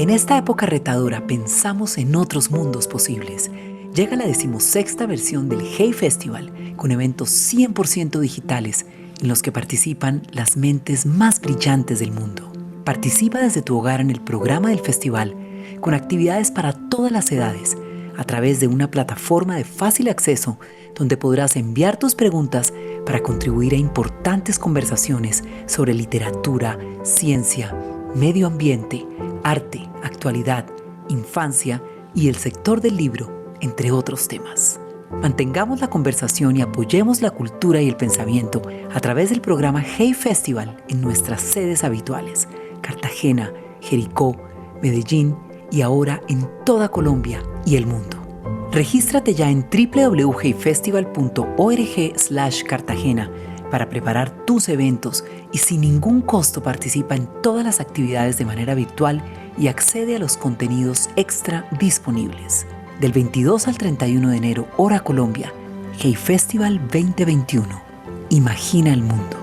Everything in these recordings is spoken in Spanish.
En esta época retadora pensamos en otros mundos posibles. Llega la 16ª versión del Hey Festival, con eventos 100% digitales en los que participan las mentes más brillantes del mundo. Participa desde tu hogar en el programa del festival, con actividades para todas las edades, a través de una plataforma de fácil acceso donde podrás enviar tus preguntas para contribuir a importantes conversaciones sobre literatura, ciencia, medio ambiente, arte, actualidad, infancia y el sector del libro, entre otros temas. Mantengamos la conversación y apoyemos la cultura y el pensamiento a través del programa Hey Festival en nuestras sedes habituales: Cartagena, Jericó, Medellín y ahora en toda Colombia y el mundo. Regístrate ya en www.heyfestival.org/Cartagena para preparar tus eventos y sin ningún costo participa en todas las actividades de manera virtual y accede a los contenidos extra disponibles. Del 22 al 31 de enero, hora Colombia, Hey Festival 2021. Imagina el mundo.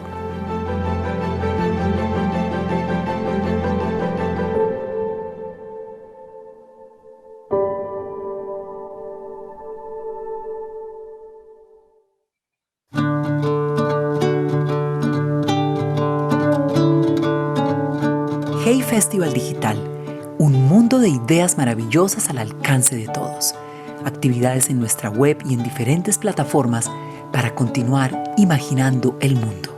Hey Festival Digital, un mundo de ideas maravillosas al alcance de todos. Actividades en nuestra web y en diferentes plataformas para continuar imaginando el mundo.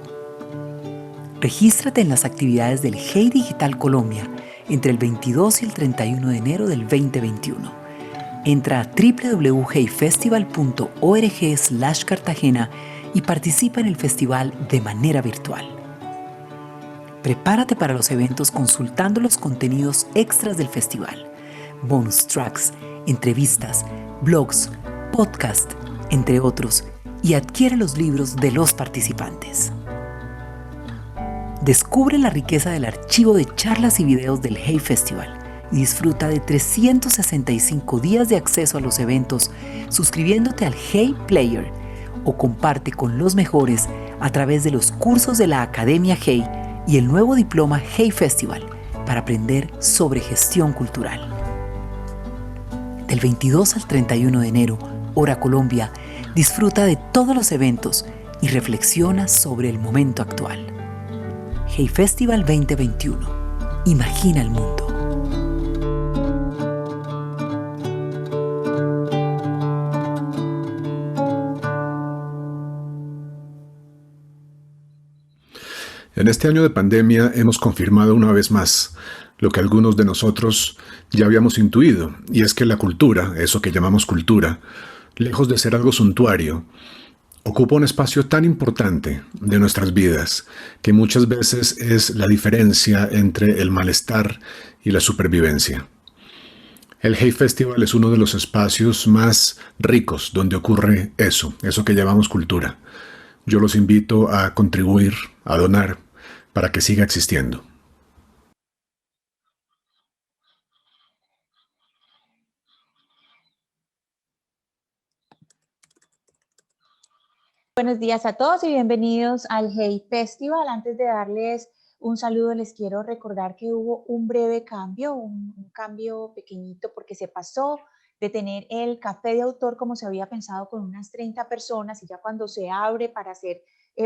Regístrate en las actividades del Hey Digital Colombia entre el 22 y el 31 de enero del 2021. Entra a www.heyfestival.org/Cartagena y participa en el festival de manera virtual. Prepárate para los eventos consultando los contenidos extras del festival, bonus tracks, entrevistas, blogs, podcast, entre otros, y adquiere los libros de los participantes. Descubre la riqueza del archivo de charlas y videos del Hey Festival y disfruta de 365 días de acceso a los eventos suscribiéndote al Hey Player o comparte con los mejores a través de los cursos de la Academia Hey y el nuevo diploma Hey Festival para aprender sobre gestión cultural. Del 22 al 31 de enero, hora Colombia, disfruta de todos los eventos y reflexiona sobre el momento actual. Hey Festival 2021. Imagina el mundo. En este año de pandemia hemos confirmado una vez más lo que algunos de nosotros ya habíamos intuido, y es que la cultura, eso que llamamos cultura, lejos de ser algo suntuario, ocupa un espacio tan importante de nuestras vidas que muchas veces es la diferencia entre el malestar y la supervivencia. El Hey Festival es uno de los espacios más ricos donde ocurre eso que llamamos cultura. Yo los invito a contribuir, a donar, para que siga existiendo. Buenos días a todos y bienvenidos al Hey Festival. Antes de darles un saludo, les quiero recordar que hubo un breve cambio, un cambio pequeñito, porque se pasó de tener el café de autor como se había pensado con unas 30 personas, y ya cuando se abre para hacer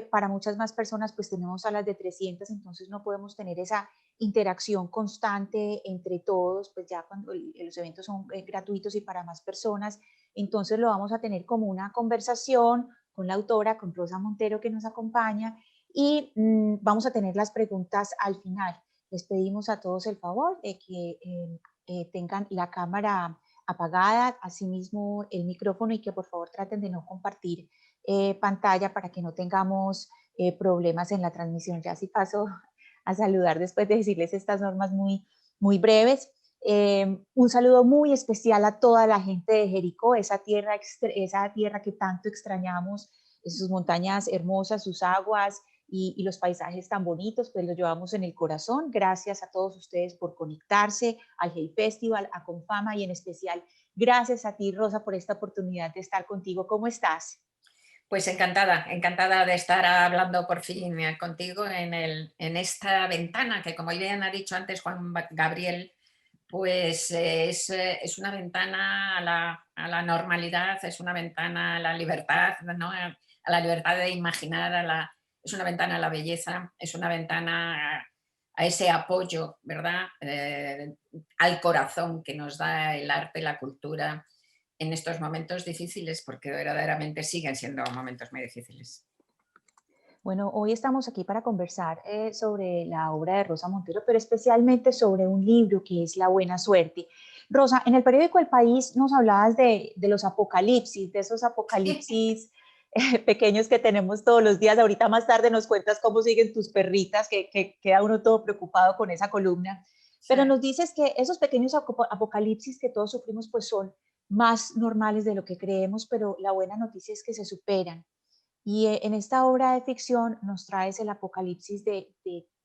para muchas más personas, pues tenemos salas de 300, entonces no podemos tener esa interacción constante entre todos, pues ya cuando los eventos son gratuitos y para más personas, entonces lo vamos a tener como una conversación con la autora, con Rosa Montero, que nos acompaña, y vamos a tener las preguntas al final. Les pedimos a todos el favor de que tengan la cámara apagada, asimismo el micrófono, y que por favor traten de no compartir pantalla para que no tengamos problemas en la transmisión. Ya sí paso a saludar después de decirles estas normas muy breves. Un saludo muy especial a toda la gente de Jericó, esa tierra que tanto extrañamos, sus montañas hermosas, sus aguas y los paisajes tan bonitos, pues los llevamos en el corazón. Gracias a todos ustedes por conectarse al Hey Festival, a Confama, y en especial gracias a ti, Rosa, por esta oportunidad de estar contigo. ¿Cómo estás? Pues encantada de estar hablando por fin contigo en esta ventana que, como bien ha dicho antes Juan Gabriel, Pues es una ventana a la normalidad, es una ventana a la libertad, ¿no? A la libertad de imaginar, es una ventana a la belleza, es una ventana a ese apoyo, ¿verdad? Al corazón que nos da el arte, la cultura en estos momentos difíciles, porque verdaderamente siguen siendo momentos muy difíciles. Bueno, hoy estamos aquí para conversar sobre la obra de Rosa Montero, pero especialmente sobre un libro que es La Buena Suerte. Rosa, en el periódico El País nos hablabas de los apocalipsis, de esos apocalipsis pequeños que tenemos todos los días. Ahorita más tarde nos cuentas cómo siguen tus perritas, que queda uno todo preocupado con esa columna. Sí. Pero nos dices que esos pequeños apocalipsis que todos sufrimos pues son más normales de lo que creemos, pero la buena noticia es que se superan. Y en esta obra de ficción nos traes el apocalipsis de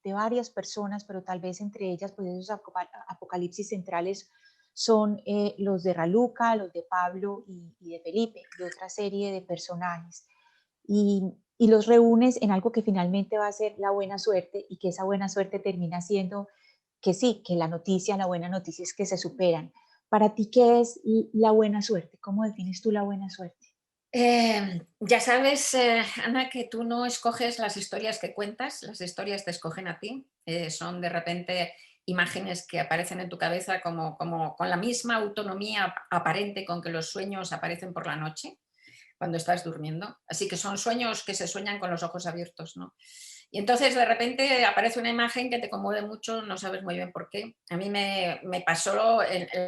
varias personas, pero tal vez entre ellas, pues esos apocalipsis centrales son los de Raluca, los de Pablo y de Felipe, y otra serie de personajes. Y los reúnes en algo que finalmente va a ser la buena suerte y que esa buena suerte termina siendo que sí, que la buena noticia es que se superan. Para ti, ¿qué es la buena suerte? ¿Cómo defines tú la buena suerte? Ya sabes, Ana, que tú no escoges las historias que cuentas, las historias te escogen a ti. Son de repente imágenes que aparecen en tu cabeza como con la misma autonomía aparente con que los sueños aparecen por la noche, cuando estás durmiendo. Así que son sueños que se sueñan con los ojos abiertos, ¿no? Y entonces de repente aparece una imagen que te conmueve mucho, no sabes muy bien por qué. A mí me pasó,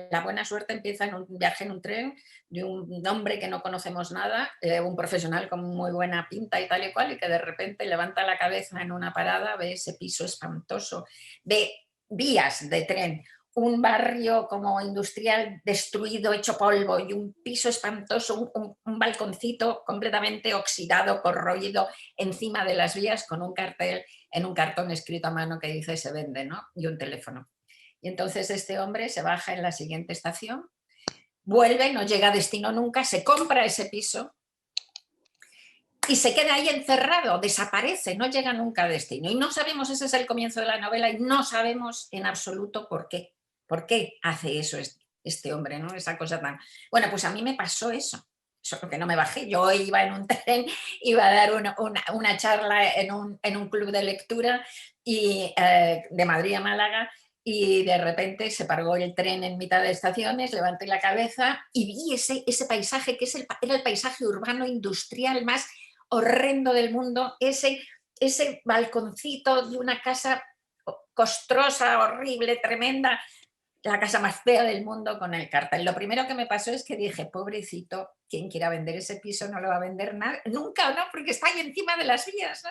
la buena suerte empieza en un viaje en un tren de un hombre que no conocemos nada, un profesional con muy buena pinta y tal y cual, y que de repente levanta la cabeza en una parada, ve ese piso espantoso, ve vías de tren, un barrio como industrial destruido, hecho polvo, y un piso espantoso, un balconcito completamente oxidado, corroído encima de las vías con un cartel en un cartón escrito a mano que dice se vende, ¿no? Y un teléfono. Y entonces este hombre se baja en la siguiente estación, vuelve, no llega a destino nunca, se compra ese piso y se queda ahí encerrado, desaparece, no llega nunca a destino. Y no sabemos, ese es el comienzo de la novela, y no sabemos en absoluto por qué. ¿Por qué hace eso este hombre, ¿no? Esa cosa tan... Bueno, pues a mí me pasó eso. Solo que no me bajé. Yo iba en un tren, iba a dar una charla en un club de lectura de Madrid a Málaga, y de repente se paró el tren en mitad de estaciones, levanté la cabeza y vi ese paisaje que era el paisaje urbano industrial más horrendo del mundo, ese balconcito de una casa costrosa, horrible, tremenda, la casa más fea del mundo con el cartel. Lo primero que me pasó es que dije, pobrecito, quien quiera vender ese piso no lo va a vender nunca, ¿no? Porque está ahí encima de las vías, ¿no?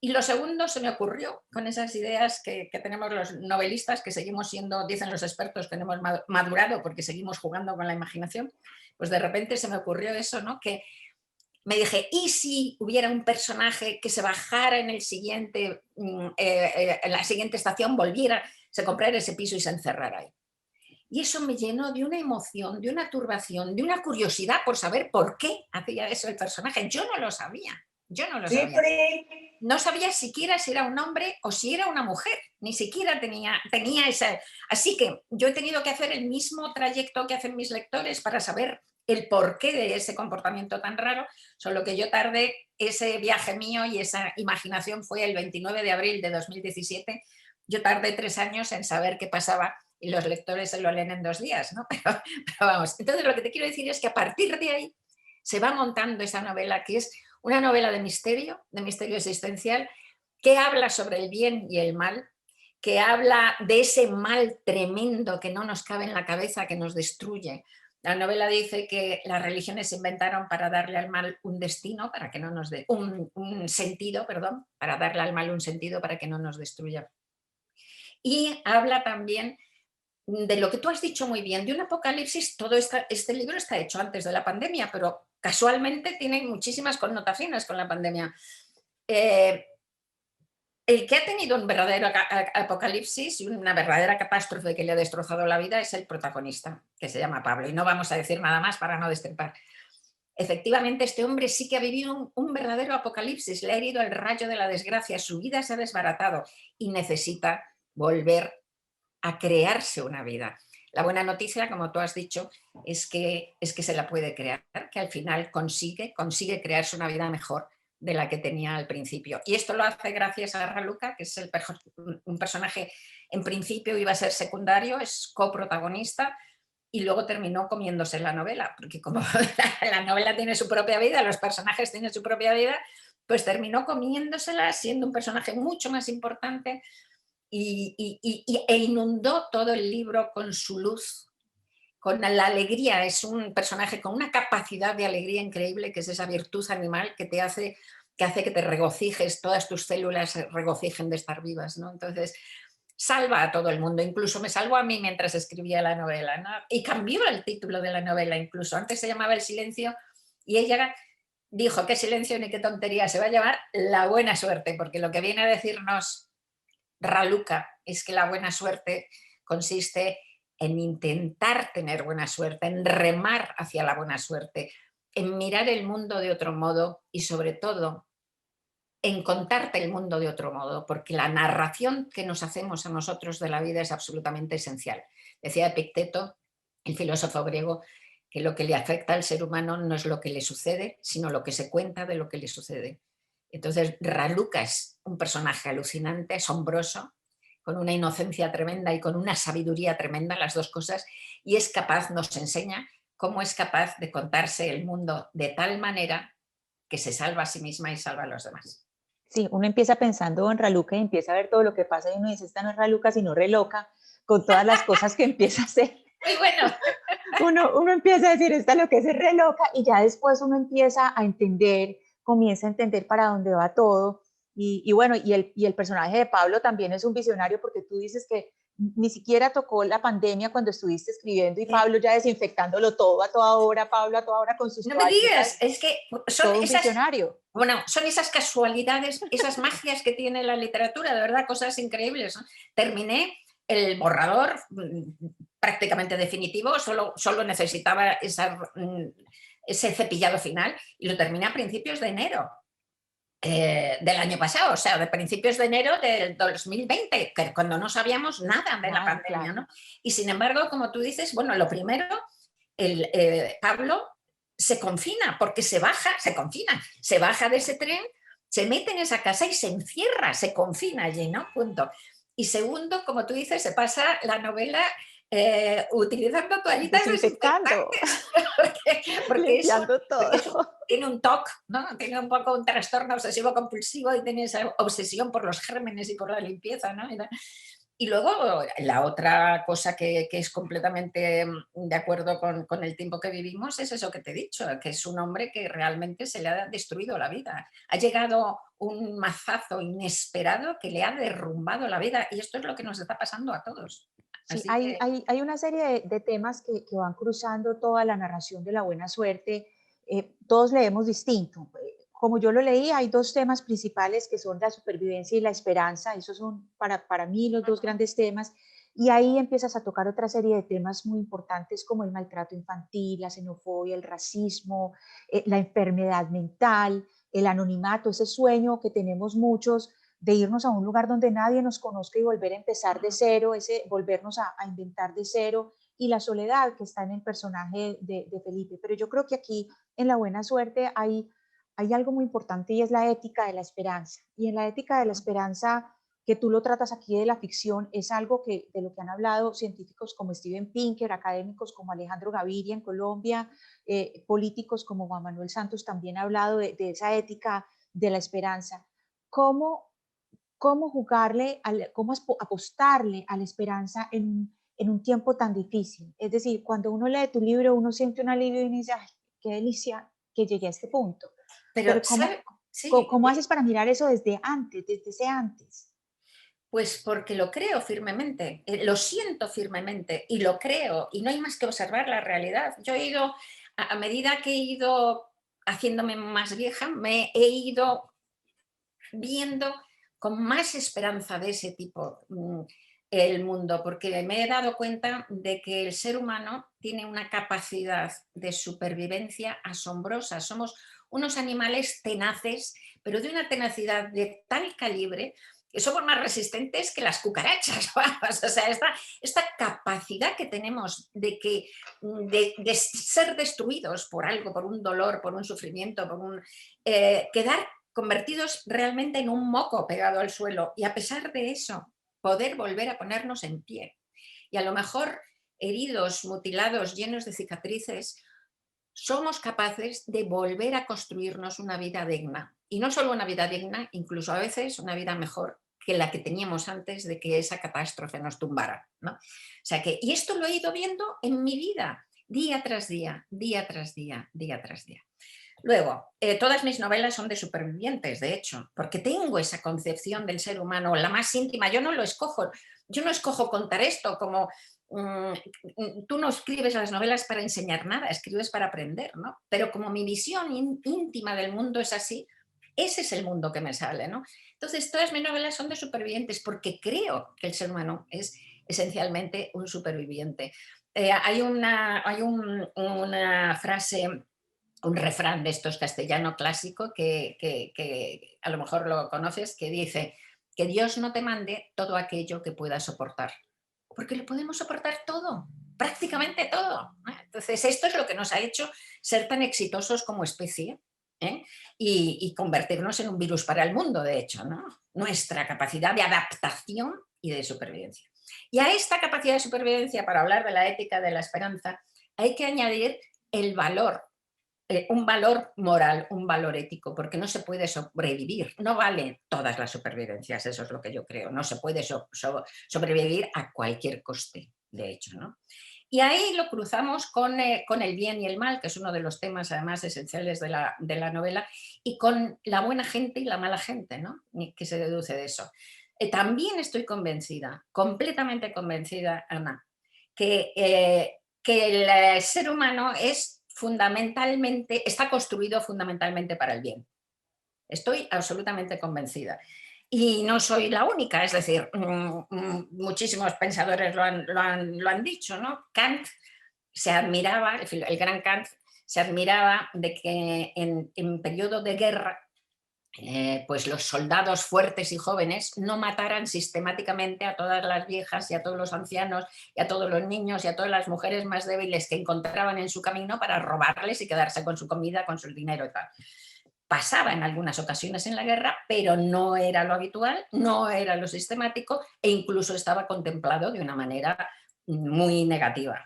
Y lo segundo se me ocurrió con esas ideas que tenemos los novelistas, que seguimos siendo, dicen los expertos, que no hemos madurado porque seguimos jugando con la imaginación, pues de repente se me ocurrió eso, ¿no? Que me dije, ¿y si hubiera un personaje que se bajara en la siguiente estación, volviera, se comprara ese piso y se encerrara ahí? Y eso me llenó de una emoción, de una turbación, de una curiosidad por saber por qué hacía eso el personaje. Yo no lo sabía, yo no lo sabía. No sabía siquiera si era un hombre o si era una mujer, ni siquiera tenía esa... Así que yo he tenido que hacer el mismo trayecto que hacen mis lectores para saber el porqué de ese comportamiento tan raro, solo que yo tardé, ese viaje mío y esa imaginación fue el 29 de abril de 2017, yo tardé 3 años en saber qué pasaba y los lectores se lo leen en 2 días, ¿no? Pero vamos, entonces lo que te quiero decir es que a partir de ahí se va montando esa novela, que es una novela de misterio existencial, que habla sobre el bien y el mal, que habla de ese mal tremendo que no nos cabe en la cabeza, que nos destruye. La novela dice que las religiones se inventaron para darle al mal un destino, para que no nos dé un sentido, perdón, para darle al mal un sentido para que no nos destruya. Y habla también de lo que tú has dicho muy bien, de un apocalipsis. Este libro está hecho antes de la pandemia, pero casualmente tiene muchísimas connotaciones con la pandemia. El que ha tenido un verdadero apocalipsis y una verdadera catástrofe que le ha destrozado la vida es el protagonista, que se llama Pablo, y no vamos a decir nada más para no destripar. Efectivamente, este hombre sí que ha vivido un verdadero apocalipsis, le ha herido el rayo de la desgracia, su vida se ha desbaratado y necesita volver a crearse una vida. La buena noticia, como tú has dicho, es que se la puede crear, que al final consigue crearse una vida mejor de la que tenía al principio. Y esto lo hace gracias a Raluca, que es un personaje, en principio iba a ser secundario, es coprotagonista, y luego terminó comiéndose la novela, porque como la novela tiene su propia vida, los personajes tienen su propia vida, pues terminó comiéndosela, siendo un personaje mucho más importante, e inundó todo el libro con su luz, con la alegría. Es un personaje con una capacidad de alegría increíble, que es esa virtud animal que hace que te regocijes, todas tus células se regocijen de estar vivas, ¿no? Entonces, salva a todo el mundo, incluso me salvó a mí mientras escribía la novela, ¿no? Y cambió el título de la novela, incluso antes se llamaba El silencio, y ella dijo: qué silencio ni qué tontería, se va a llamar La buena suerte, porque lo que viene a decirnos Raluca es que la buena suerte consiste en intentar tener buena suerte, en remar hacia la buena suerte, en mirar el mundo de otro modo y, sobre todo, en contarte el mundo de otro modo, porque la narración que nos hacemos a nosotros de la vida es absolutamente esencial. Decía Epicteto, el filósofo griego, que lo que le afecta al ser humano no es lo que le sucede, sino lo que se cuenta de lo que le sucede. Entonces, Raluca es un personaje alucinante, asombroso, con una inocencia tremenda y con una sabiduría tremenda, las dos cosas, y es capaz, nos enseña cómo es capaz de contarse el mundo de tal manera que se salva a sí misma y salva a los demás. Sí, uno empieza pensando en Raluca y empieza a ver todo lo que pasa y uno dice, esta no es Raluca, sino Reloca, con todas las cosas que empieza a hacer. Muy bueno. Uno empieza a decir, esta lo que es re loca, y ya después uno empieza a entender, comienza a entender para dónde va todo. Y bueno, y el personaje de Pablo también es un visionario, porque tú dices que ni siquiera tocó la pandemia cuando estuviste escribiendo, y Pablo ya desinfectándolo todo a toda hora, Pablo a toda hora con sus No me digas, toallitas, es que son todo un esas, visionario. bueno, son esas casualidades, esas magias que tiene la literatura, de verdad, cosas increíbles, ¿no? Terminé el borrador prácticamente definitivo, solo necesitaba ese cepillado final, y lo terminé a principios de enero del año pasado, o sea, de principios de enero del 2020, cuando no sabíamos nada de la Nada, pandemia, claro. ¿no? Y sin embargo, como tú dices, bueno, lo primero, Pablo se confina, porque se baja de ese tren, se mete en esa casa y se encierra, se confina allí, ¿no? Punto. Y segundo, como tú dices, se pasa la novela utilizando toallitas Desinfectando, desinfectantes, porque limpiando eso todo. tiene un TOC, ¿no? Tiene un poco un trastorno obsesivo compulsivo y tiene esa obsesión por los gérmenes y por la limpieza, ¿no? Y luego la otra cosa que es completamente de acuerdo con el tiempo que vivimos es eso que te he dicho, que es un hombre que realmente se le ha destruido la vida. Ha llegado un mazazo inesperado que le ha derrumbado la vida, y esto es lo que nos está pasando a todos. Sí, Así hay, que, hay, hay una serie de temas que van cruzando toda la narración de la buena suerte. Todos leemos distinto. Como yo lo leí, hay dos temas principales que son la supervivencia y la esperanza. Esos son para mí los dos grandes temas. Y ahí empiezas a tocar otra serie de temas muy importantes como el maltrato infantil, la xenofobia, el racismo, la enfermedad mental, el anonimato, ese sueño que tenemos muchos de irnos a un lugar donde nadie nos conozca y volver a empezar de cero, ese volvernos a inventar de cero, y la soledad que está en el personaje de Felipe. Pero yo creo que aquí en La Buena Suerte hay algo muy importante, y es la ética de la esperanza. Y en la ética de la esperanza, que tú lo tratas aquí de la ficción, es algo que de lo que han hablado científicos como Steven Pinker, académicos como Alejandro Gaviria en Colombia, políticos como Juan Manuel Santos también ha hablado de esa ética de la esperanza. ¿Cómo cómo apostarle a la esperanza en un tiempo tan difícil? Es decir, cuando uno lee tu libro, uno siente un alivio y dice, ay, qué delicia que llegué a este punto. pero, Pero ¿sabe? Sí, ¿cómo haces para mirar eso desde antes, desde ese antes? pues porque lo creo firmemente, lo siento firmemente y lo creo, y no hay más que observar la realidad. Yo he ido, a medida que he ido haciéndome más vieja, me he ido viendo con más esperanza de ese tipo el mundo, porque me he dado cuenta de que el ser humano tiene una capacidad de supervivencia asombrosa. Somos unos animales tenaces, pero de una tenacidad de tal calibre que somos más resistentes que las cucarachas, vamos. O sea, esta capacidad que tenemos de ser destruidos por algo, por un dolor, por un sufrimiento, quedar convertidos realmente en un moco pegado al suelo, y a pesar de eso, poder volver a ponernos en pie. Y a lo mejor heridos, mutilados, llenos de cicatrices, somos capaces de volver a construirnos una vida digna. Y no solo una vida digna, incluso a veces una vida mejor que la que teníamos antes de que esa catástrofe nos tumbara, ¿no? O sea que, y esto lo he ido viendo en mi vida, día tras día, día tras día, día tras día. Luego, todas mis novelas son de supervivientes, de hecho, porque tengo esa concepción del ser humano, la más íntima. Yo no escojo contar esto como tú no escribes las novelas para enseñar nada, escribes para aprender, ¿no? Pero como mi visión íntima del mundo es así, ese es el mundo que me sale, ¿no? Entonces, todas mis novelas son de supervivientes porque creo que el ser humano es esencialmente un superviviente. Hay una frase, un refrán de estos castellano clásico que a lo mejor lo conoces, que dice que Dios no te mande todo aquello que puedas soportar, porque lo podemos soportar todo, prácticamente todo, ¿eh? Entonces, esto es lo que nos ha hecho ser tan exitosos como especie, ¿eh? Y convertirnos en un virus para el mundo, de hecho, ¿no? Nuestra capacidad de adaptación y de supervivencia. Y a esta capacidad de supervivencia, para hablar de la ética de la esperanza, hay que añadir el valor, un valor moral, un valor ético, porque no se puede sobrevivir, no valen todas las supervivencias, eso es lo que yo creo, no se puede sobrevivir a cualquier coste, de hecho, ¿no? Y ahí lo cruzamos con el bien y el mal, que es uno de los temas además esenciales de la novela, y con la buena gente y la mala gente, ¿no? Que se deduce de eso. También estoy convencida, completamente convencida, Ana, que el ser humano está construido fundamentalmente para el bien. Estoy absolutamente convencida. Y no soy la única, es decir, muchísimos pensadores lo han dicho, ¿no? Kant se admiraba, el gran Kant se admiraba de que en periodo de guerra, pues los soldados fuertes y jóvenes no mataran sistemáticamente a todas las viejas y a todos los ancianos y a todos los niños y a todas las mujeres más débiles que encontraban en su camino para robarles y quedarse con su comida, con su dinero y tal. Pasaba en algunas ocasiones en la guerra, pero no era lo habitual, no era lo sistemático, e incluso estaba contemplado de una manera muy negativa.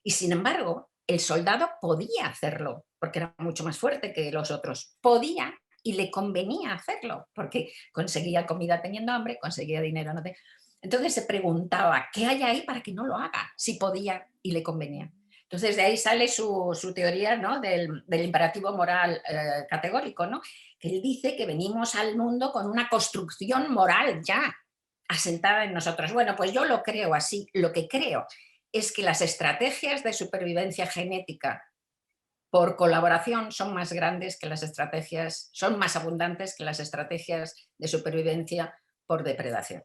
Y sin embargo, el soldado podía hacerlo, porque era mucho más fuerte que los otros. Podía y le convenía hacerlo, porque conseguía comida teniendo hambre, conseguía dinero. Entonces se preguntaba, ¿qué hay ahí para que no lo haga? Si podía y le convenía. Entonces de ahí sale su teoría, ¿no? del imperativo moral categórico, ¿no? Que él dice que venimos al mundo con una construcción moral ya asentada en nosotros. Bueno, pues yo lo creo así. Lo que creo es que las estrategias de supervivencia genética por colaboración son más grandes que las estrategias, son más abundantes que las estrategias de supervivencia por depredación.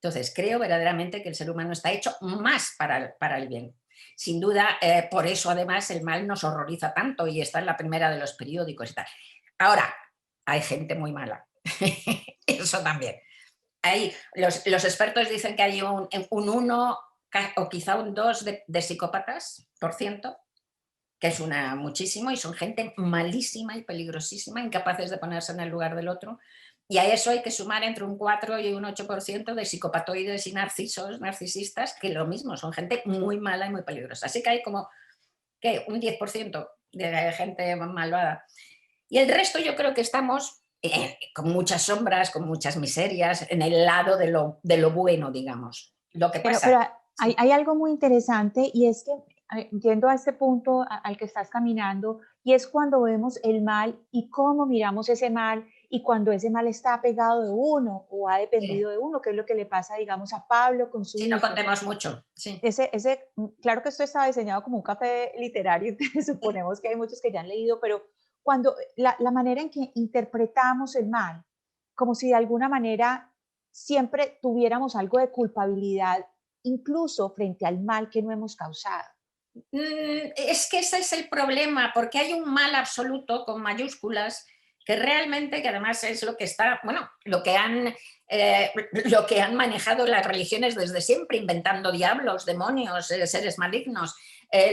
Entonces, creo verdaderamente que el ser humano está hecho más para el bien. Sin duda, por eso además el mal nos horroriza tanto y está en la primera de los periódicos y tal. Ahora, hay gente muy mala. Eso también. Los expertos dicen que hay un 1 o quizá un 2 de psicópatas por ciento, que es muchísimo, y son gente malísima y peligrosísima, incapaces de ponerse en el lugar del otro. Y a eso hay que sumar entre un 4 y un 8% de psicopatoides y narcisistas, que lo mismo, son gente muy mala y muy peligrosa. Así que hay como un 10% de gente malvada. Y el resto yo creo que estamos con muchas sombras, con muchas miserias, en el lado de lo bueno, digamos. Lo que Pero, pasa... pero hay, Sí. hay algo muy interesante y es que yendo a este punto al que estás caminando, y es cuando vemos el mal y cómo miramos ese mal y cuando ese mal está pegado de uno o ha Sí, dependido de uno, que es lo que le pasa, digamos, a Pablo con su sí, no hijo. contemos mucho. Sí. Claro que esto está diseñado como un café literario, que suponemos que hay muchos que ya han leído, pero cuando la manera en que interpretamos el mal, como si de alguna manera siempre tuviéramos algo de culpabilidad, incluso frente al mal que no hemos causado. Es que ese es el problema, porque hay un mal absoluto con mayúsculas que realmente, que además es lo que está, bueno, lo que han manejado las religiones desde siempre, inventando diablos, demonios, seres malignos,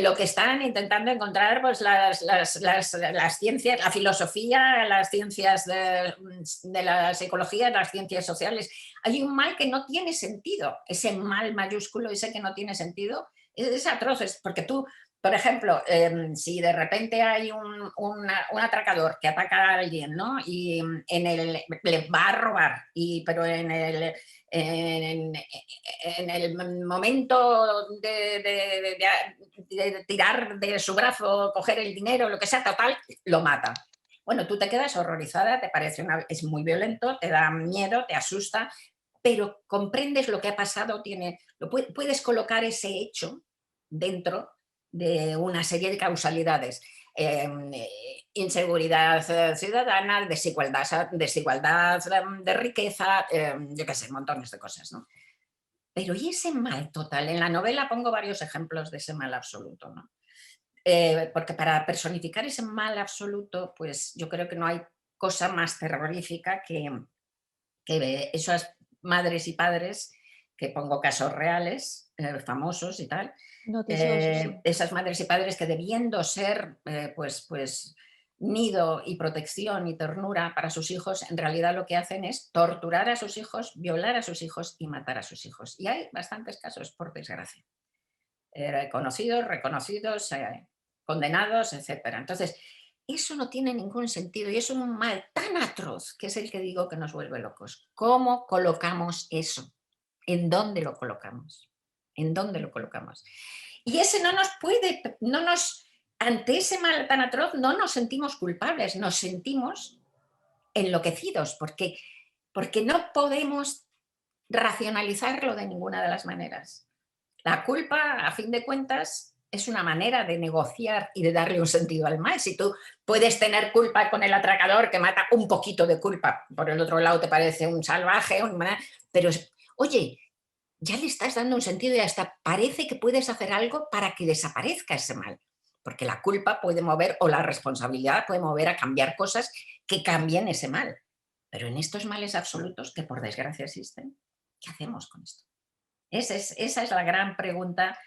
lo que están intentando encontrar pues las ciencias, la filosofía, las ciencias de la psicología, las ciencias sociales. Hay un mal que no tiene sentido, ese mal mayúsculo, ese que no tiene sentido, es atroz, porque tú, por ejemplo, si de repente hay un atracador que ataca a alguien, ¿no? Y le va a robar, pero en el momento de tirar de su brazo, coger el dinero, lo que sea, total, lo mata. Bueno, tú te quedas horrorizada, te parece es muy violento, te da miedo, te asusta, pero comprendes lo que ha pasado, puedes colocar ese hecho dentro de una serie de causalidades. Inseguridad ciudadana, desigualdad de riqueza, yo qué sé, montones de cosas, ¿no? Pero ¿y ese mal total? En la novela pongo varios ejemplos de ese mal absoluto, ¿no? Porque para personificar ese mal absoluto, pues yo creo que no hay cosa más terrorífica que esas madres y padres, que pongo casos reales, famosos y tal, Noticioso, sí. esas madres y padres que debiendo ser pues nido y protección y ternura para sus hijos, en realidad lo que hacen es torturar a sus hijos, violar a sus hijos y matar a sus hijos. Y hay bastantes casos, por desgracia. Conocidos, reconocidos, condenados, etcétera. Entonces, eso no tiene ningún sentido y es un mal tan atroz que es el que digo que nos vuelve locos. ¿Cómo colocamos eso? ¿En dónde lo colocamos? ¿En dónde lo colocamos? Y ese ante ese mal tan atroz no nos sentimos culpables, nos sentimos enloquecidos porque no podemos racionalizarlo de ninguna de las maneras. La culpa, a fin de cuentas, es una manera de negociar y de darle un sentido al mal. Si tú puedes tener culpa con el atracador que mata, un poquito de culpa, por el otro lado te parece un salvaje, pero oye, ya le estás dando un sentido y hasta parece que puedes hacer algo para que desaparezca ese mal. Porque la culpa puede mover, o la responsabilidad puede mover a cambiar cosas que cambien ese mal. Pero en estos males absolutos, que por desgracia existen, ¿qué hacemos con esto? Esa es la gran pregunta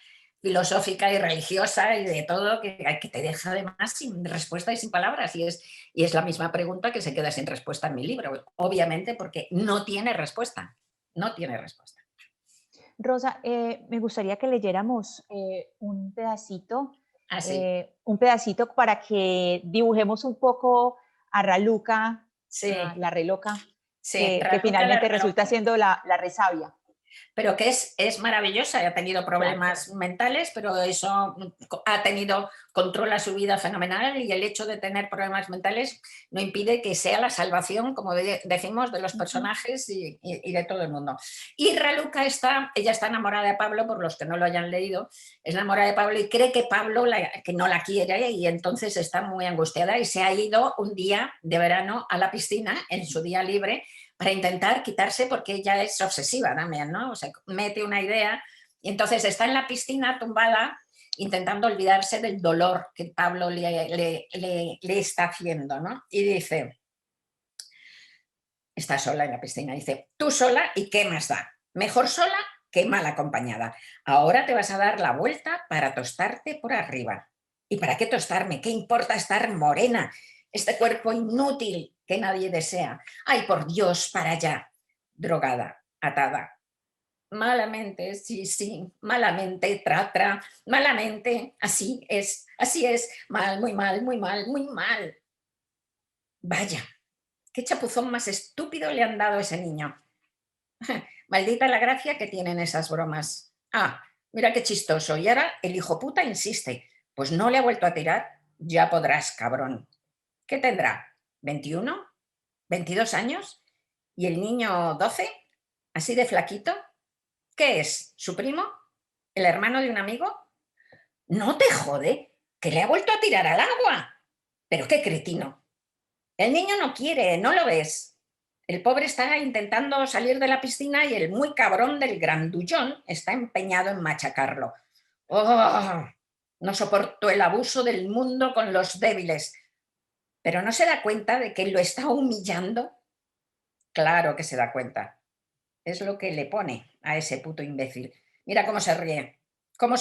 filosófica y religiosa y de todo que te deja además sin respuesta y sin palabras. Y es la misma pregunta que se queda sin respuesta en mi libro, obviamente porque no tiene respuesta. No tiene respuesta. Rosa, me gustaría que leyéramos Así. un pedacito para que dibujemos un poco a Raluca, a Sí, la reloca, sí. que Raluca finalmente resulta siendo la resabia. pero que es maravillosa, ha tenido Claro. problemas mentales, pero eso controla su vida fenomenal y el hecho de tener problemas mentales no impide que sea la salvación, como decimos, de los Ujú. personajes y de todo el mundo. Y Raluca ella está enamorada de Pablo, por los que no lo hayan leído, es enamorada de Pablo y cree que Pablo que no la quiere y entonces está muy angustiada y se ha ido un día de verano a la piscina en su día libre para intentar quitarse, porque ella es obsesiva también, ¿no? O sea, mete una idea y entonces está en la piscina tumbada intentando olvidarse del dolor que Pablo le está haciendo, ¿no? Y dice, está sola en la piscina, dice, tú sola y qué más da, mejor sola que mal acompañada. Ahora te vas a dar la vuelta para tostarte por arriba. ¿Y para qué tostarme? ¿Qué importa estar morena? Este cuerpo inútil que nadie desea. Ay, por Dios, para allá. Drogada, atada. Malamente, sí, sí, malamente, tra, malamente, así es, mal, muy mal, muy mal, muy mal. Vaya, qué chapuzón más estúpido le han dado a ese niño. Maldita la gracia que tienen esas bromas. Ah, mira qué chistoso. Y ahora el hijo puta insiste. Pues no le ha vuelto a tirar. Ya podrás, cabrón. ¿Qué tendrá? ¿21? ¿22 años? ¿Y el niño 12? ¿Así de flaquito? ¿Qué es? ¿Su primo? ¿El hermano de un amigo? No te jode, que le ha vuelto a tirar al agua. Pero qué cretino. El niño no quiere, ¿no lo ves? El pobre está intentando salir de la piscina y el muy cabrón del grandullón está empeñado en machacarlo. ¡Oh! No soporto el abuso del mundo con los débiles. pero no se da cuenta de que lo está humillando. Claro que se da cuenta. Es lo que le pone a ese puto imbécil. Mira cómo se ríe, cómo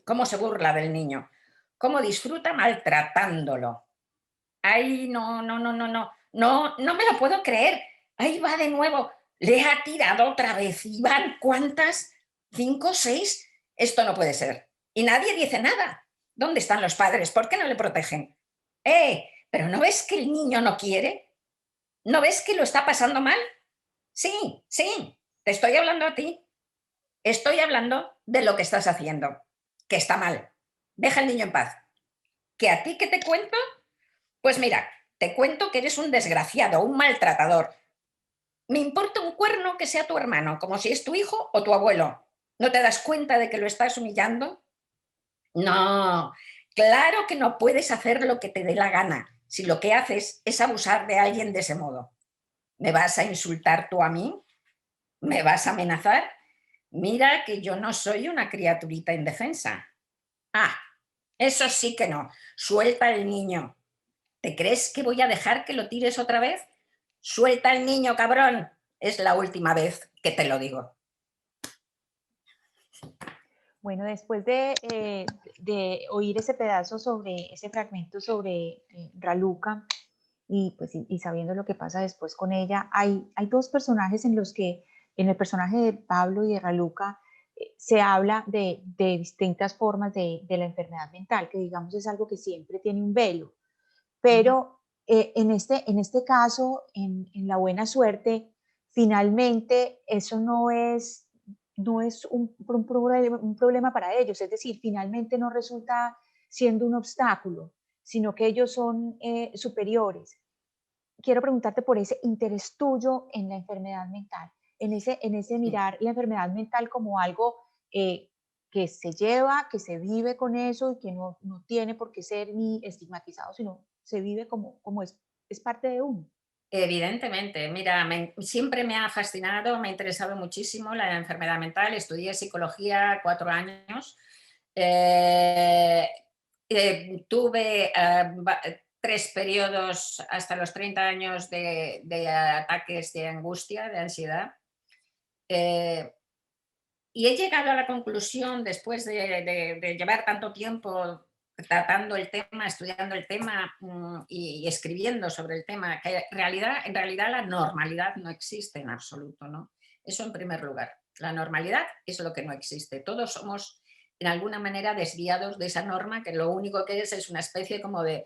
cómo se burla del niño, cómo disfruta maltratándolo. Ay, no, no, no, no, no, no, no me lo puedo creer. Ahí va de nuevo. Le ha tirado otra vez. ¿Y van cuántas? ¿5, 6? Esto no puede ser. Y nadie dice nada. ¿Dónde están los padres? ¿Por qué no le protegen? ¿Pero no ves que el niño no quiere? ¿No ves que lo está pasando mal? Sí, sí, te estoy hablando a ti. Estoy hablando de lo que estás haciendo, que está mal. Deja al niño en paz. ¿Que a ti qué te cuento? Pues mira, te cuento que eres un desgraciado, un maltratador. Me importa un cuerno que sea tu hermano, como si es tu hijo o tu abuelo. ¿No te das cuenta de que lo estás humillando? No, claro que no puedes hacer lo que te dé la gana si lo que haces es abusar de alguien de ese modo. ¿Me vas a insultar tú a mí? ¿Me vas a amenazar? Mira que yo no soy una criaturita indefensa. Ah, eso sí que no. Suelta al niño. ¿Te crees que voy a dejar que lo tires otra vez? Suelta al niño, cabrón. Es la última vez que te lo digo. Bueno, después de oír ese pedazo sobre, ese fragmento sobre Raluca y, pues, y sabiendo lo que pasa después con ella, hay dos personajes en los que, en el personaje de Pablo y de Raluca, se habla de distintas formas de la enfermedad mental, que digamos es algo que siempre tiene un velo. Pero en este caso, en la buena suerte, finalmente eso no es un problema para ellos, es decir, finalmente no resulta siendo un obstáculo, sino que ellos son superiores. Quiero preguntarte por ese interés tuyo en la enfermedad mental, en ese Sí. mirar la enfermedad mental como algo que se lleva, que se vive con eso y que no tiene por qué ser ni estigmatizado, sino se vive como es parte de uno. Evidentemente, mira, siempre me ha fascinado, me ha interesado muchísimo la enfermedad mental. Estudié psicología 4 años. Eh, tuve 3 periodos hasta los 30 años de ataques de angustia, de ansiedad. Eh, y he llegado a la conclusión, después de llevar tanto tiempo tratando el tema, estudiando el tema y escribiendo sobre el tema, que en realidad la normalidad no existe en absoluto, ¿no? Eso en primer lugar. La normalidad es lo que no existe. Todos somos, en alguna manera, desviados de esa norma, que lo único que es una especie como de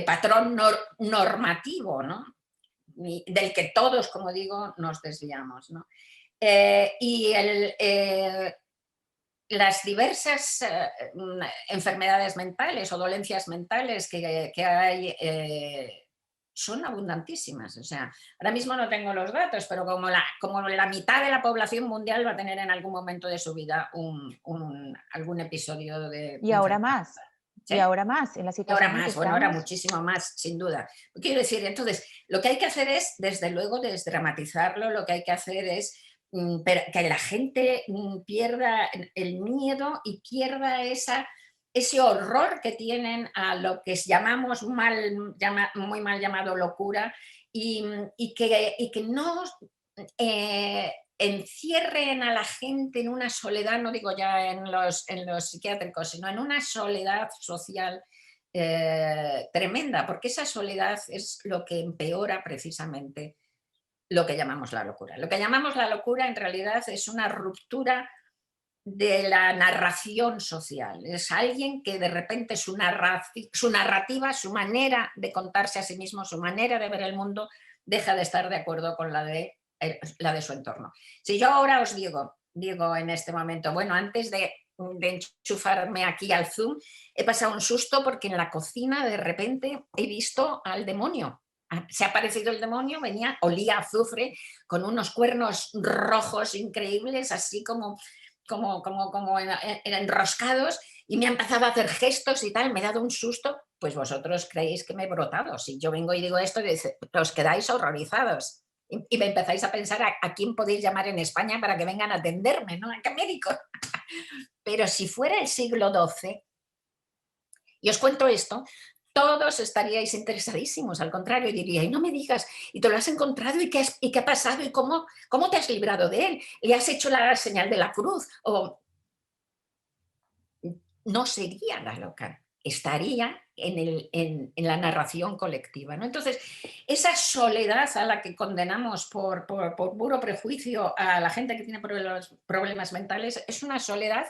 patrón normativo, ¿no? Del que todos, como digo, nos desviamos, ¿no? Y las diversas enfermedades mentales o dolencias mentales que hay son abundantísimas. O sea, ahora mismo no tengo los datos, pero como la mitad de la población mundial va a tener en algún momento de su vida algún episodio de Y ahora enfermedad. más, y ¿Sí? ahora más, en la Y ahora situación en que más, bueno, ahora estamos, muchísimo más, sin duda. Quiero decir, entonces, lo que hay que hacer es, desde luego, desdramatizarlo, lo que hay que hacer es que la gente pierda el miedo y pierda ese horror que tienen a lo que llamamos muy mal llamado locura y que no encierren a la gente en una soledad, no digo ya en los psiquiátricos, sino en una soledad social tremenda, porque esa soledad es lo que empeora precisamente lo que llamamos la locura. Lo que llamamos la locura en realidad es una ruptura de la narración social. Es alguien que de repente su narrativa, su manera de contarse a sí mismo, su manera de ver el mundo, deja de estar de acuerdo con la de su entorno. Si yo ahora os digo en este momento, bueno, antes de enchufarme aquí al Zoom, he pasado un susto porque en la cocina de repente he visto al demonio. Se ha aparecido el demonio, olía a azufre, con unos cuernos rojos increíbles, así como enroscados, y me ha empezado a hacer gestos y tal, me he dado un susto. Pues vosotros creéis que me he brotado. Si yo vengo y digo esto, os quedáis horrorizados. Y me empezáis a pensar a quién podéis llamar en España para que vengan a atenderme, ¿no? ¿A qué médico? Pero si fuera el siglo XII, y os cuento esto todos estaríais interesadísimos, al contrario, diría, y no me digas, y te lo has encontrado, y qué ha pasado, y cómo te has librado de él, le has hecho la señal de la cruz, o no sería la loca, estaría en la narración colectiva, ¿no? Entonces, esa soledad a la que condenamos por puro prejuicio a la gente que tiene problemas mentales es una soledad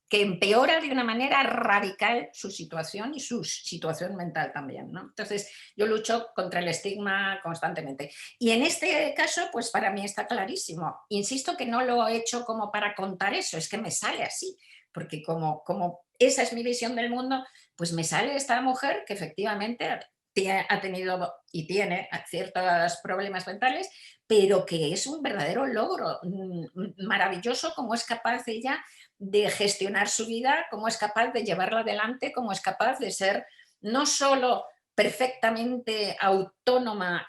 que empeora de una manera radical su situación y su situación mental también, ¿no? Entonces, yo lucho contra el estigma constantemente. Y en este caso, pues para mí está clarísimo. Insisto que no lo he hecho como para contar eso, es que me sale así, porque como esa es mi visión del mundo, pues me sale esta mujer que efectivamente ha tenido y tiene ciertos problemas mentales, pero que es un verdadero logro maravilloso cómo es capaz ella de gestionar su vida, cómo es capaz de llevarla adelante, cómo es capaz de ser no solo perfectamente autónoma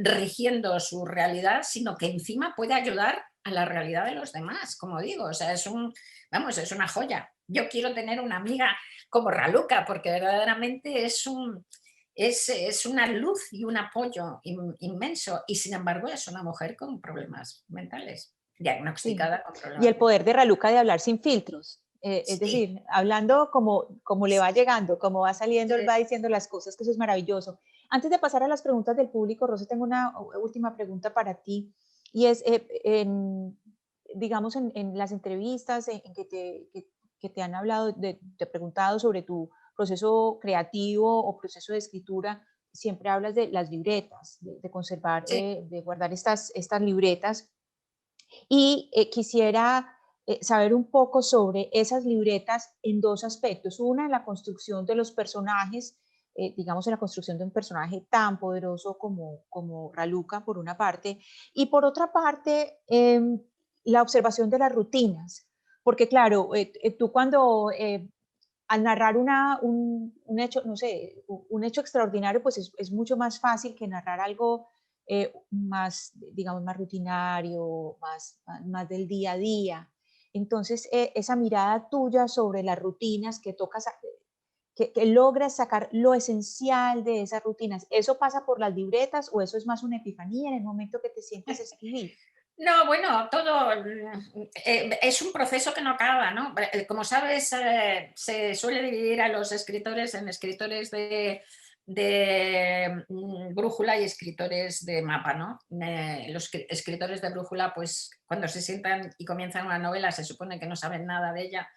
rigiendo su realidad, sino que encima puede ayudar a la realidad de los demás, como digo, o sea, es una joya. Yo quiero tener una amiga como Raluca, porque verdaderamente es una luz y un apoyo inmenso, y sin embargo es una mujer con problemas mentales, Sí. diagnosticada con Y problemas el mentales. poder de Raluca de hablar sin filtros. Es Sí, decir, hablando como le va llegando, como va saliendo, él sí, va diciendo las cosas, que eso es maravilloso. Antes de pasar a las preguntas del público, Rosa, tengo una última pregunta para ti. Y es, digamos, en las entrevistas en que te han hablado, te he preguntado sobre tu proceso creativo o proceso de escritura, siempre hablas de las libretas, de conservar, sí. de guardar estas libretas. Y quisiera saber un poco sobre esas libretas en dos aspectos. Una, en la construcción de los personajes, digamos, en la construcción de un personaje tan poderoso como Raluca, por una parte, y por otra parte, la observación de las rutinas. Porque claro, tú cuando al narrar un hecho, no sé, un hecho extraordinario, pues es mucho más fácil que narrar algo más, digamos, más rutinario, más del día a día. Entonces, esa mirada tuya sobre las rutinas que tocas, que logras sacar lo esencial de esas rutinas, ¿eso pasa por las libretas o eso es más una epifanía en el momento que te sientas a escribir? No, bueno, todo es un proceso que no acaba, ¿no? Como sabes, se suele dividir a los escritores en escritores de brújula y escritores de mapa, ¿no? Los escritores de brújula, pues cuando se sientan y comienzan una novela, se supone que no saben nada de ella,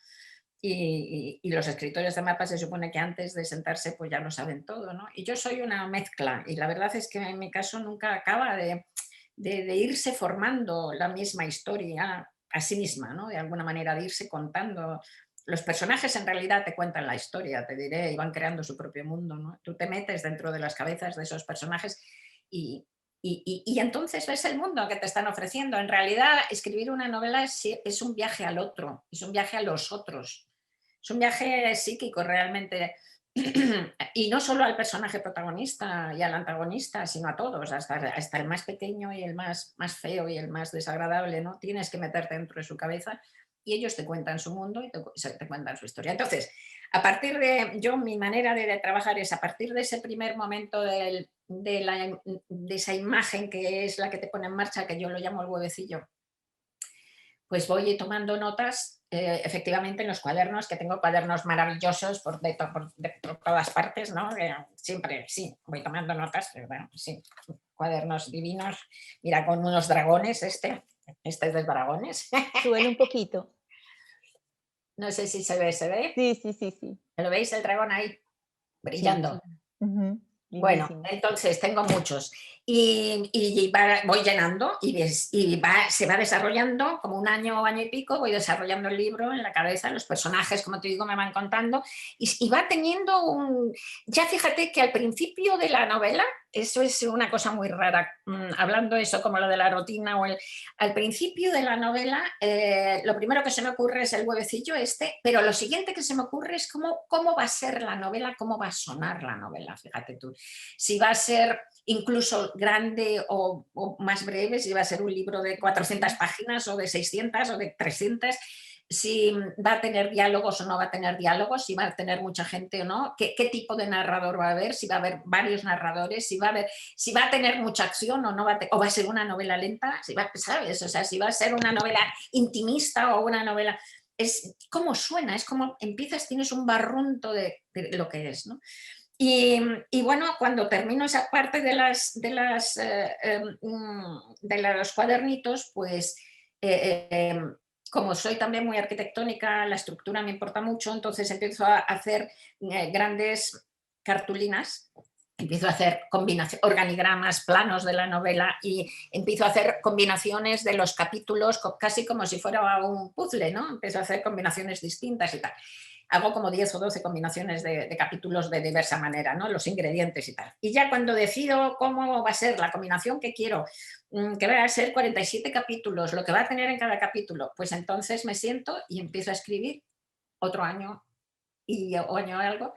y los escritores de mapa se supone que antes de sentarse pues ya lo saben todo, ¿no? Y yo soy una mezcla, y la verdad es que en mi caso nunca acaba de irse formando la misma historia a sí misma, ¿no? De alguna manera, de irse contando. Los personajes en realidad te cuentan la historia, te diré, y van creando su propio mundo, ¿no? Tú te metes dentro de las cabezas de esos personajes y, y entonces ves el mundo que te están ofreciendo. En realidad, escribir una novela es un viaje al otro, es un viaje a los otros, es un viaje psíquico realmente. Y no solo al personaje protagonista y al antagonista, sino a todos, hasta el más pequeño y el más feo y el más desagradable, ¿no? Tienes que meterte dentro de su cabeza y ellos te cuentan su mundo y te cuentan su historia. Entonces, mi manera de trabajar es a partir de ese primer momento de esa imagen que es la que te pone en marcha, que yo lo llamo el huevecillo, pues voy tomando notas, efectivamente, en los cuadernos, que tengo cuadernos maravillosos por todas partes, ¿no? Siempre, sí, voy tomando notas, pero bueno, sí, cuadernos divinos. Mira, con unos dragones, este es de dragones. Súbele un poquito. No sé si se ve. Sí, sí, sí, sí. ¿Lo veis el dragón ahí? Sí, Brillando. sí. Ujú. Bueno, Lindísimo. entonces tengo muchos y voy llenando se va desarrollando como un año o año y pico, voy desarrollando el libro en la cabeza, los personajes, como te digo, me van contando y va teniendo Ya fíjate que al principio de la novela, eso es una cosa muy rara, hablando eso como lo de la rutina al principio de la novela, lo primero que se me ocurre es el huevecillo pero lo siguiente que se me ocurre es cómo va a ser la novela, cómo va a sonar la novela, fíjate tú. Si va a ser incluso grande o más breve, si va a ser un libro de 400 páginas o de 600 o de 300, si va a tener diálogos o no va a tener diálogos, si va a tener mucha gente o no, qué tipo de narrador va a haber, si va a haber varios narradores, si va a tener mucha acción o no va a, o va a ser una novela lenta, si va, ¿sabes? O sea, si va a ser una novela intimista o una novela... Es como suena, es como empiezas, tienes un barrunto de lo que es, ¿no? Y bueno, cuando termino esa parte de los cuadernitos, pues como soy también muy arquitectónica, la estructura me importa mucho, entonces empiezo a hacer grandes cartulinas, empiezo a hacer organigramas, planos de la novela y empiezo a hacer combinaciones de los capítulos, casi como si fuera un puzzle, ¿no? Empiezo a hacer combinaciones distintas y tal. Hago como 10 o 12 combinaciones de capítulos de diversa manera, ¿no? Los ingredientes y tal. Y ya cuando decido cómo va a ser la combinación que quiero, que va a ser 47 capítulos, lo que va a tener en cada capítulo, pues entonces me siento y empiezo a escribir otro año o año algo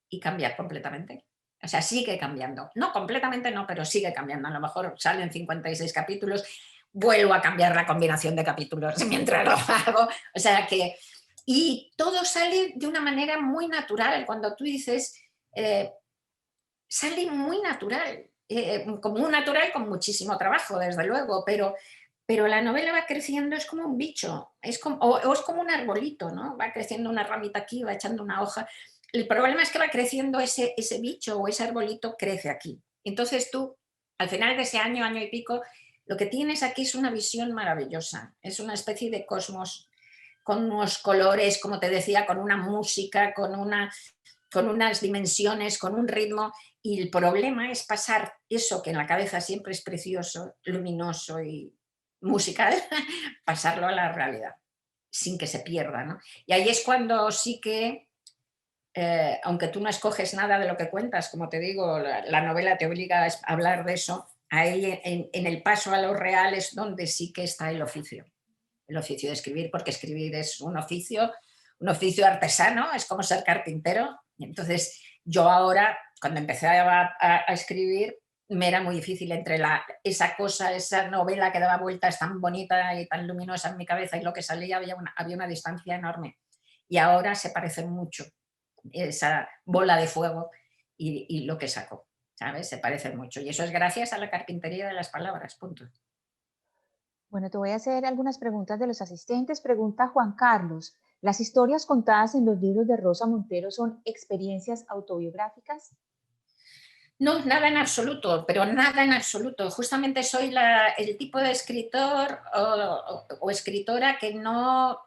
y cambia completamente. O sea, sigue cambiando. No completamente no, pero sigue cambiando. A lo mejor salen 56 capítulos, vuelvo a cambiar la combinación de capítulos mientras lo hago. O sea que... Y todo sale de una manera muy natural. Cuando tú dices, sale muy natural, como un natural con muchísimo trabajo, desde luego, pero la novela va creciendo, es como un bicho, es como, o es como un arbolito, ¿no? Va creciendo una ramita aquí, va echando una hoja. El problema es que va creciendo ese bicho o ese arbolito crece aquí. Entonces tú, al final de ese año, año y pico, lo que tienes aquí es una visión maravillosa, es una especie de cosmos con unos colores, como te decía, con una música, con unas dimensiones, con un ritmo, y el problema es pasar eso que en la cabeza siempre es precioso, luminoso y musical, pasarlo a la realidad, sin que se pierda, ¿no? Y ahí es cuando sí que, aunque tú no escoges nada de lo que cuentas, como te digo, la novela te obliga a hablar de eso, ahí en el paso a lo real es donde sí que está el oficio de escribir, porque escribir es un oficio artesano, es como ser carpintero. Entonces, yo ahora, cuando empecé a escribir, me era muy difícil entre esa novela que daba vueltas tan bonita y tan luminosa en mi cabeza y lo que salía, había una distancia enorme. Y ahora se parece mucho esa bola de fuego y lo que saco, ¿sabes? Se parece mucho. Y eso es gracias a la carpintería de las palabras, punto. Bueno, te voy a hacer algunas preguntas de los asistentes. Pregunta Juan Carlos, ¿las historias contadas en los libros de Rosa Montero son experiencias autobiográficas? No, nada en absoluto, pero nada en absoluto. Justamente soy el tipo de escritor o escritora que no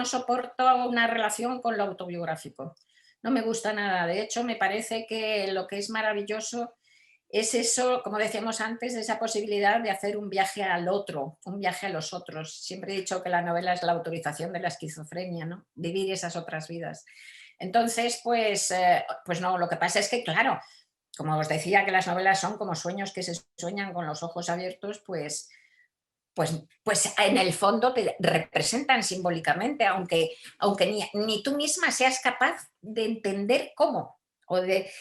soporto una relación con lo autobiográfico. No me gusta nada. De hecho, me parece que lo que es maravilloso es eso, como decíamos antes, esa posibilidad de hacer un viaje al otro, un viaje a los otros. Siempre he dicho que la novela es la autorización de la esquizofrenia, ¿no? Vivir esas otras vidas. Entonces, pues no, lo que pasa es que, claro, como os decía que las novelas son como sueños que se sueñan con los ojos abiertos, pues en el fondo te representan simbólicamente, aunque ni tú misma seas capaz de entender cómo.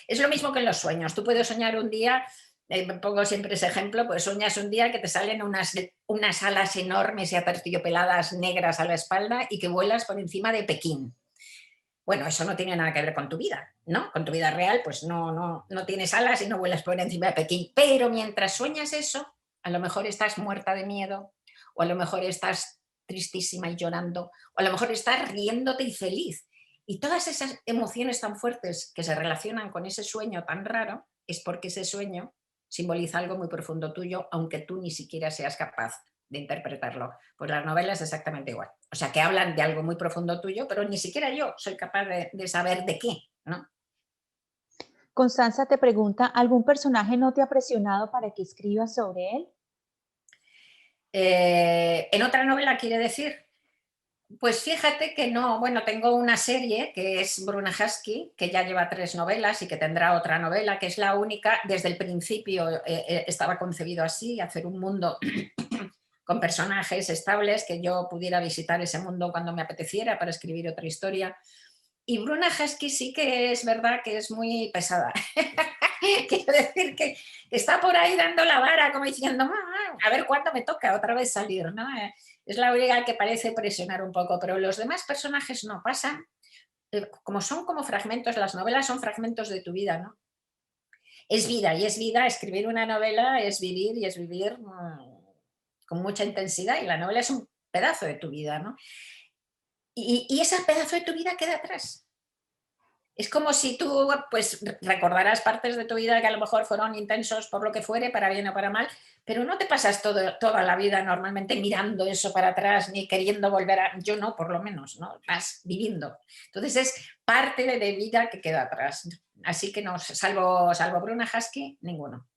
Es lo mismo que en los sueños. Tú puedes soñar un día, pongo siempre ese ejemplo, pues sueñas un día que te salen unas alas enormes y aterciopeladas negras a la espalda y que vuelas por encima de Pekín. Bueno, eso no tiene nada que ver con tu vida, ¿no? Con tu vida real, pues no tienes alas y no vuelas por encima de Pekín. Pero mientras sueñas eso, a lo mejor estás muerta de miedo, o a lo mejor estás tristísima y llorando, o a lo mejor estás riéndote y feliz. Y todas esas emociones tan fuertes que se relacionan con ese sueño tan raro, es porque ese sueño simboliza algo muy profundo tuyo, aunque tú ni siquiera seas capaz de interpretarlo. Pues las novelas exactamente igual. O sea, que hablan de algo muy profundo tuyo, pero ni siquiera yo soy capaz de saber de qué, ¿no? Constanza te pregunta, ¿algún personaje no te ha presionado para que escribas sobre él? En otra novela quiere decir, pues fíjate que no, bueno, tengo una serie que es Bruna Husky, que ya lleva 3 novelas y que tendrá otra novela, que es la única, desde el principio estaba concebido así, hacer un mundo con personajes estables, que yo pudiera visitar ese mundo cuando me apeteciera para escribir otra historia. Y Bruna Husky sí que es verdad que es muy pesada. Quiero decir que está por ahí dando la vara, como diciendo, a ver cuándo me toca otra vez salir, ¿no? Es la única que parece presionar un poco, pero los demás personajes no pasan, como son como fragmentos, las novelas son fragmentos de tu vida, ¿no? Es vida y es vida, escribir una novela es vivir y es vivir con mucha intensidad y la novela es un pedazo de tu vida, ¿no? Y ese pedazo de tu vida queda atrás. Es como si tú pues recordarás partes de tu vida que a lo mejor fueron intensos por lo que fuere, para bien o para mal, pero no te pasas toda la vida normalmente mirando eso para atrás ni queriendo volver a... Yo no, por lo menos, ¿no? Vas viviendo. Entonces es parte de vida que queda atrás. Así que no, salvo Bruna Husky, ninguno.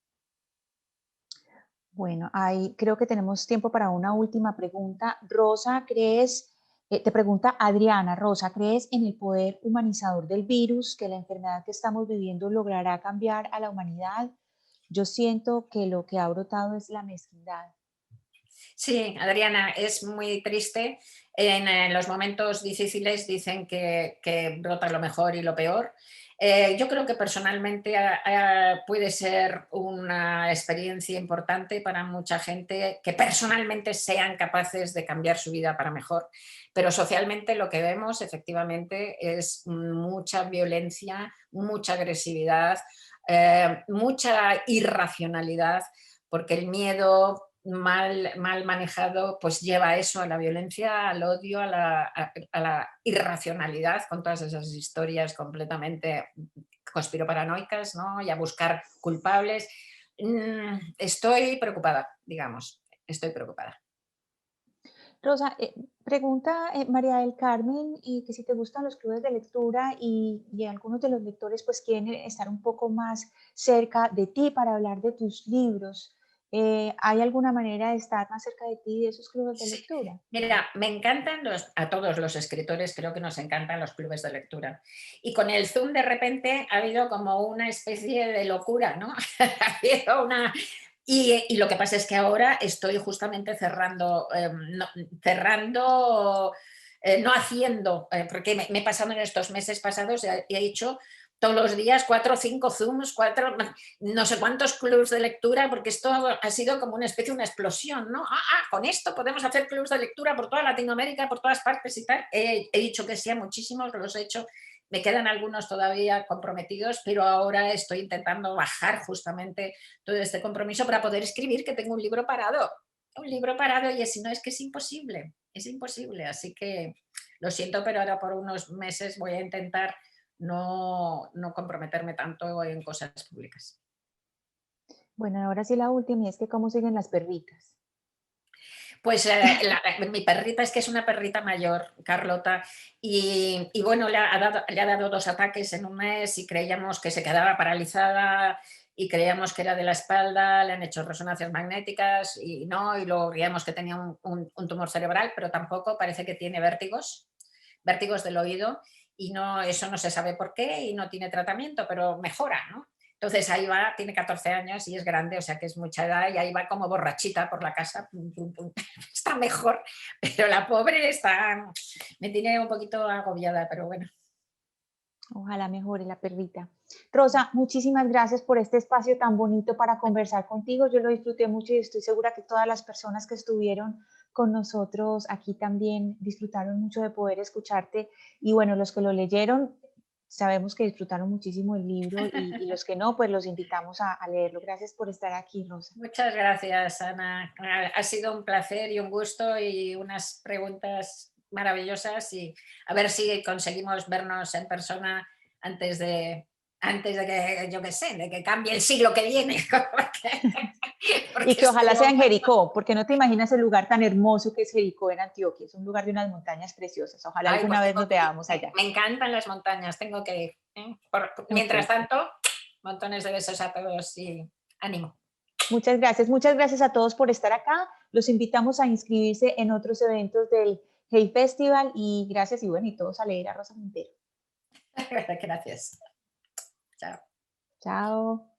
Bueno, ahí creo que tenemos tiempo para una última pregunta. Rosa, te pregunta Adriana, Rosa, ¿crees en el poder humanizador del virus, que la enfermedad que estamos viviendo logrará cambiar a la humanidad? Yo siento que lo que ha brotado es la mezquindad. Sí, Adriana, es muy triste. En los momentos difíciles dicen que brota lo mejor y lo peor. Yo creo que personalmente puede ser una experiencia importante para mucha gente que personalmente sean capaces de cambiar su vida para mejor, pero socialmente lo que vemos efectivamente es mucha violencia, mucha agresividad, mucha irracionalidad, porque el miedo mal manejado pues lleva a eso, a la violencia, al odio, a la irracionalidad, con todas esas historias completamente conspiroparanoicas, ¿no? Y a buscar culpables. Estoy preocupada, digamos, estoy preocupada. Rosa, pregunta María del Carmen, y que si te gustan los clubes de lectura y algunos de los lectores pues quieren estar un poco más cerca de ti para hablar de tus libros. ¿Hay alguna manera de estar más cerca de ti de esos clubes de Sí. lectura? Mira, me encantan a todos los escritores, creo que nos encantan los clubes de lectura. Y con el Zoom de repente ha habido como una especie de locura, ¿no? Ha habido una... Y lo que pasa es que ahora estoy justamente no haciendo, porque me he pasado en estos meses pasados, he hecho todos los días 4 o 5 Zooms, no sé cuántos clubs de lectura, porque esto ha sido como una especie de una explosión, ¿no? Con esto podemos hacer clubs de lectura por toda Latinoamérica, por todas partes y tal. He dicho que sí a muchísimos, los he hecho. Me quedan algunos todavía comprometidos, pero ahora estoy intentando bajar justamente todo este compromiso para poder escribir, que tengo un libro parado. Un libro parado y si no es que es imposible. Es imposible. Así que lo siento, pero ahora por unos meses voy a intentar no comprometerme tanto en cosas públicas. Bueno, ahora sí la última, y es que cómo siguen las perritas. Pues mi perrita es que es una perrita mayor, Carlota, y bueno, le ha dado 2 ataques en un mes y creíamos que se quedaba paralizada y creíamos que era de la espalda, le han hecho resonancias magnéticas y no, y luego creíamos que tenía un tumor cerebral, pero tampoco, parece que tiene vértigos del oído y no, eso no se sabe por qué y no tiene tratamiento, pero mejora, ¿no? Entonces ahí va, tiene 14 años y es grande, o sea que es mucha edad y ahí va como borrachita por la casa, pum, pum, pum. Está mejor, pero la pobre me tiene un poquito agobiada, pero bueno. Ojalá mejore la perrita. Rosa, muchísimas gracias por este espacio tan bonito para conversar contigo. Yo lo disfruté mucho y estoy segura que todas las personas que estuvieron con nosotros aquí también disfrutaron mucho de poder escucharte. Y bueno, los que lo leyeron, sabemos que disfrutaron muchísimo el libro y los que no, pues los invitamos a leerlo. Gracias por estar aquí, Rosa. Muchas gracias, Ana. Ha sido un placer y un gusto y unas preguntas maravillosas y a ver si conseguimos vernos en persona antes de que, yo qué sé, de que cambie el siglo que viene. Y que ojalá sea en estoy... Jericó, porque no te imaginas el lugar tan hermoso que es Jericó en Antioquia. Es un lugar de unas montañas preciosas. Ojalá Ay, pues alguna vez tengo nos que ir. veamos allá. Me encantan las montañas, tengo que ir. Ok. Mientras tanto, montones de besos a todos y ánimo. Muchas gracias. Muchas gracias a todos por estar acá. Los invitamos a inscribirse en otros eventos del Hey Festival y gracias y bueno, y todos a leer a Rosa Montero. Gracias. Chao. Chao.